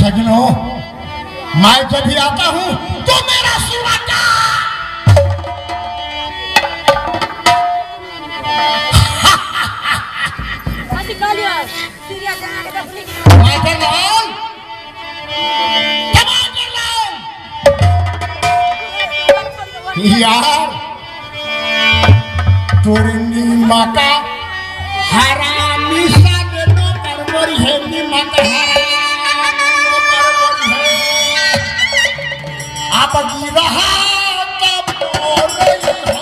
सजनों, मैं जब भी आता हूं तो मेरा सुवाका यार तुरंगी माका हरामी सा देनो करबरी है नी माका हरामी है आप की रहा तब बोल रही हो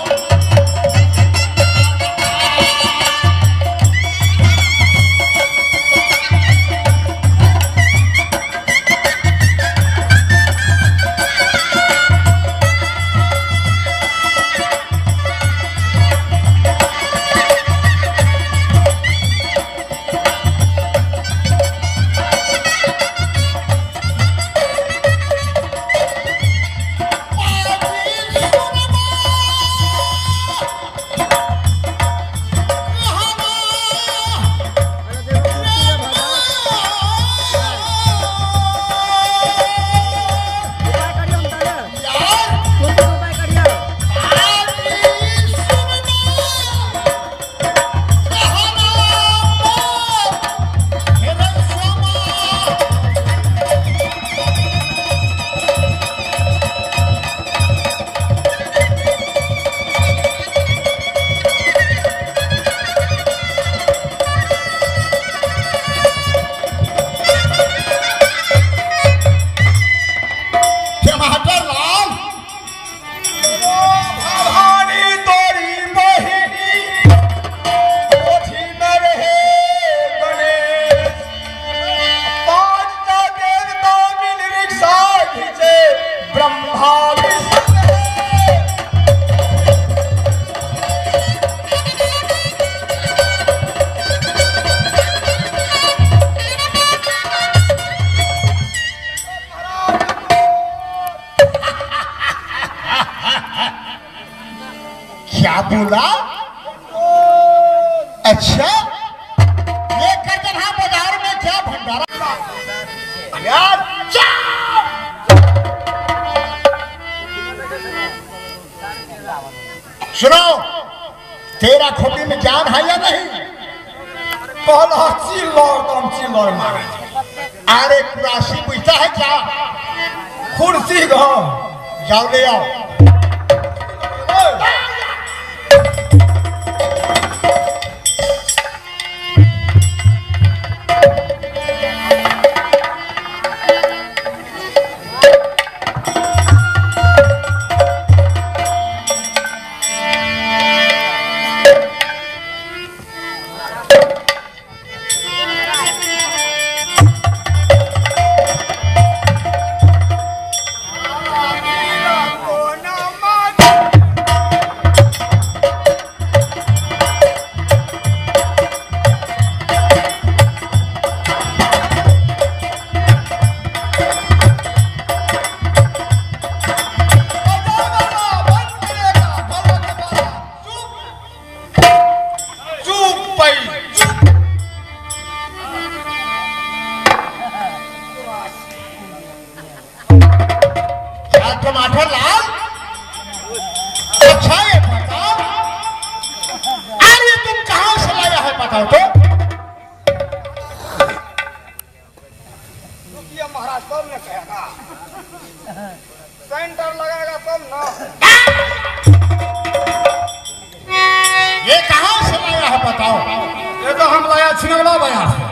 क्या बोला? अच्छा ये करजनहा बाजार में क्या भंडारा यार सुनो, तेरा खोपड़ी में जान है या नहीं? पहला चिल्लर मारे अरे कुरासी पूछता है क्या? कुर्सी घाव जाओ ले आओ। टमाटर लाल, अच्छा ये बताओ, अरे तुम कहां से लाया है बताओ तो? महाराज तब न कहेगा, सेंटर लगाएगा तब ना। ये कहां से लाया है बताओ? ये तो हम लाया छिनगला बाजार से।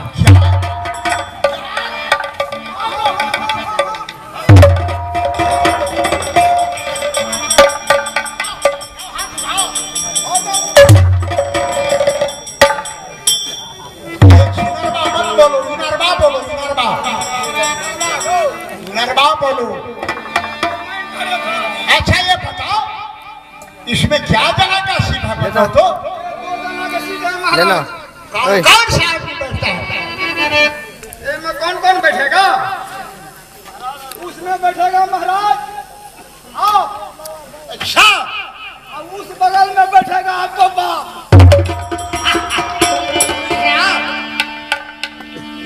अच्छा ये बताओ इसमें क्या जगह सीधा बताओ तो? लेना कौन सा आदमी बैठता है? इसमें कौन कौन बैठेगा? उसमें बैठेगा महाराज। आओ। अच्छा उस बगल में बैठेगा आपको बाप।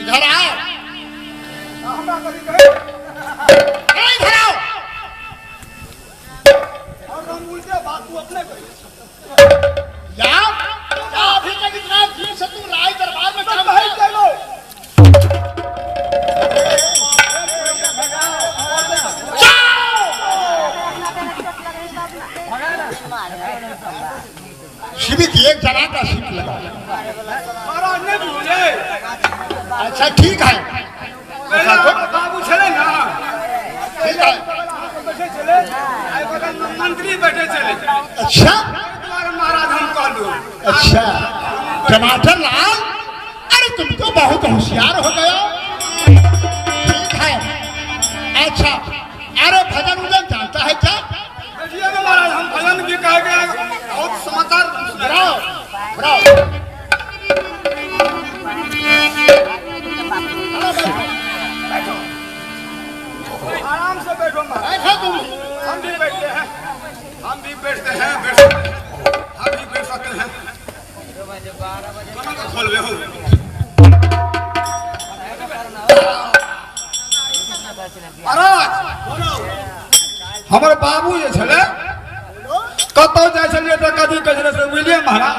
इधर आओ। हमरा कभी कहे अच्छा ठीक है, पहले बाबू चले ना, ठीक है। बैठे चले, आए बगल में मंत्री बैठे चले। अच्छा तुम्हारे महाराज हम कह दो। अच्छा, टमाटर लाल, अरे तुम तो बहुत होशियार हो गए। ठीक है, अच्छा, अरे भजन उजन जानता है क्या? देखिए ना महाराज, हम भजन भी कह गए, बहुत समाचार सुनाओ, सुनाओ। आराम से बैठो महाराज। बैठो तुम। हम भी बैठते हैं, हम भी बैठते हैं, हम भी बैठ सकते हैं। कहाँ खोल हो? महाराज, हमारे बाबू जे छले कतौ जाय छलिए त कदी कहले से बुझलिए महाराज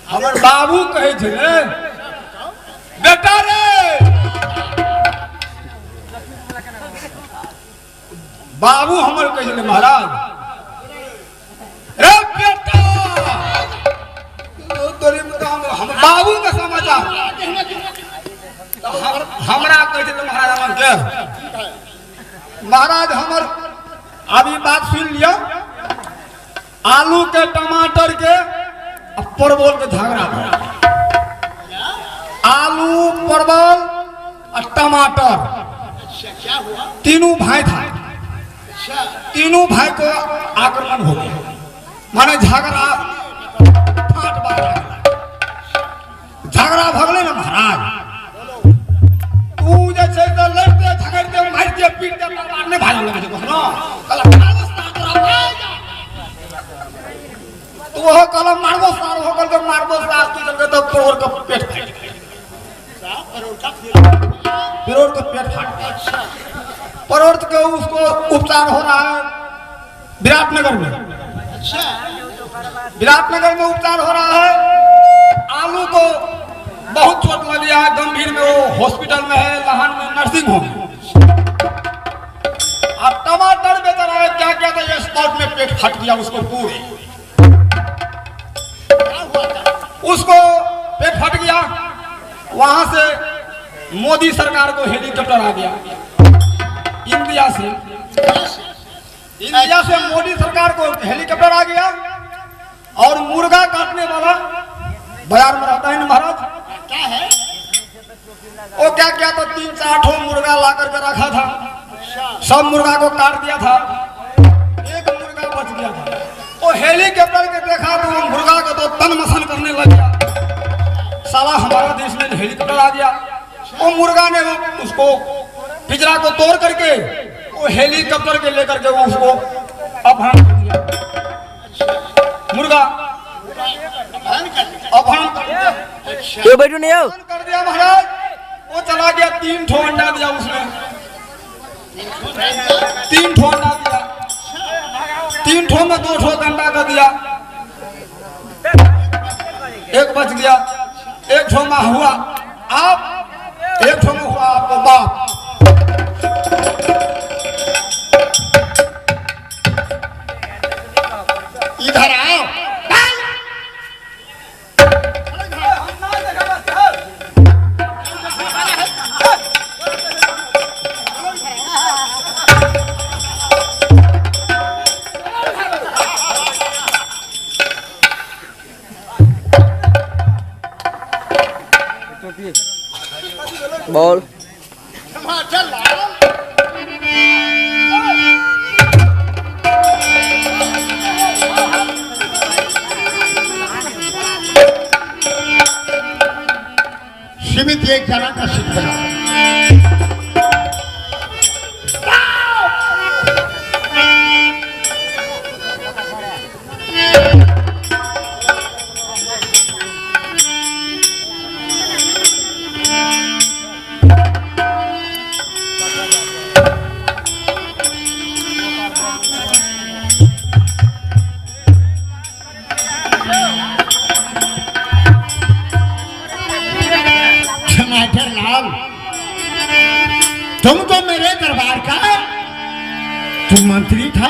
हमर बाबू कहे छले बेटा रे, बाबू हमर कहे छले महाराज रे बेटा, हम बाबू का समाचार हमरा कह छले महाराज हमर के महाराज हमर अभी बात सुन लिया, आलू के टमाटर के परवल के झगड़ा था। आलू परवल और टमाटर क्या हुआ? तीनों भाई था, तीनों भाई को आक्रमण हो गया, माने झगड़ा फाट बार झगड़ा भगले ना महाराज। तू जैसे तो लड़ते झगड़ते मारते पीटते मारने भाई लगे थे ना तू वो कलम मारबो सार हो गल के मारबो सार तू जब तो तोड़ के पेट फाट गया, परोड़ का पेट फाट गया। परोड़ के उसको उपचार हो रहा है विराटनगर में। अच्छा, विराटनगर में उपचार हो रहा है। आलू को बहुत चोट लगी है, गंभीर में, वो हॉस्पिटल में है, लहान में नर्सिंग होम। अब टमाटर बेच रहा है, क्या क्या था, स्पॉट में पेट फट गया उसको पूरे, उसको पेट फट गया। वहां से मोदी सरकार को हेलीकॉप्टर आ गया इंडिया से मोदी सरकार को हेलीकॉप्टर आ गया। और मुर्गा काटने वाला बाजार में रहता है ना महाराज, क्या है? वो क्या क्या तो 3-4 ठो मुर्गा ला करके रखा था, सब मुर्गा को काट दिया था, एक मुर्गा बच गया था। वो हेलीकॉप्टर के देखा तो वो मुर्गा को तो तन मसन करने लग गया। साला हमारा देश में हेलीकॉप्टर आ गया, वो मुर्गा ने उसको पिंजरा को तोड़ करके वो हेलीकॉप्टर के लेकर के वो उसको अपहरण कर दिया। मुर्गा अपहरण बैठो नहीं आओ कर दिया महाराज। वो चला गया, 3 ठो अंडा दिया उसने, 3 ठो अंडा दिया, 3 ठो में 2 ठो अंडा का दिया, एक बच गया, 1 ठो में हुआ आप, 1 ठो में हुआ आपको बाप। इधर आओ। बोल टमाटर लाओ। सीमित एक जना का सीट बनाओ। टमाटर लाल, तुम तो मेरे दरबार का तुम मंत्री था,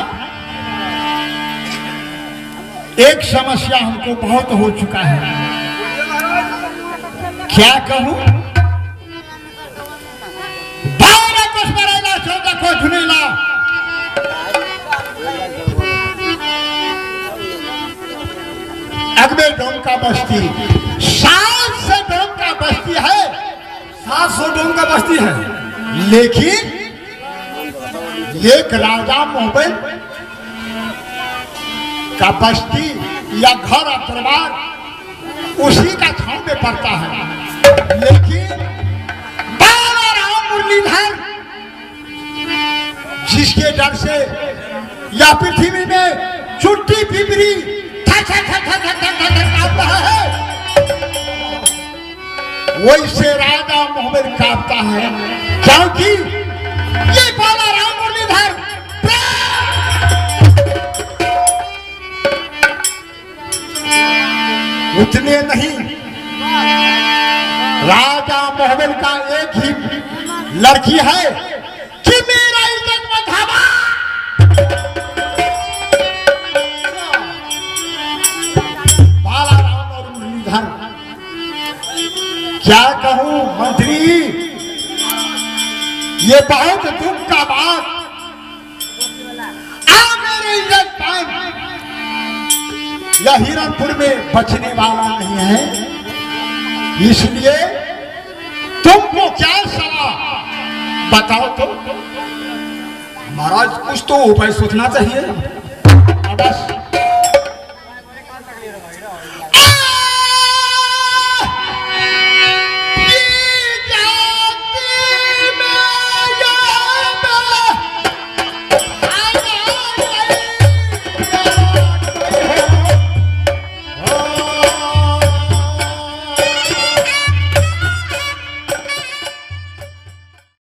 एक समस्या हमको बहुत हो चुका है। क्या कहूं? को झुनेला अगबे डोंका बस्ती 700 डोंका बस्ती है, 700 डोंका बस्ती है। लेकिन एक राजा मोहब्बत का बस्ती या घर और परिवार उसी का छांव में पड़ता है। लेकिन बाला राम मुरलीधर जिसके डर से या पृथ्वी में चुट्टी पिपरी कांपता है, वैसे राजा मोहम्मद कांपता है, क्योंकि ये बाला राम मुरलीधर उतने नहीं, राजा मोहम्मद का एक ही लड़की है कि मेरा इज्जत में धावा। बाला राम और मुरलीधर, क्या कहूं मंत्री, ये बहुत दुख का बात। मेरे इज्जत पाए यह हिरणपुर में बचने वाला नहीं है, इसलिए तुमको क्या सलाह बताओ तो। महाराज कुछ तो उपाय सोचना चाहिए। बस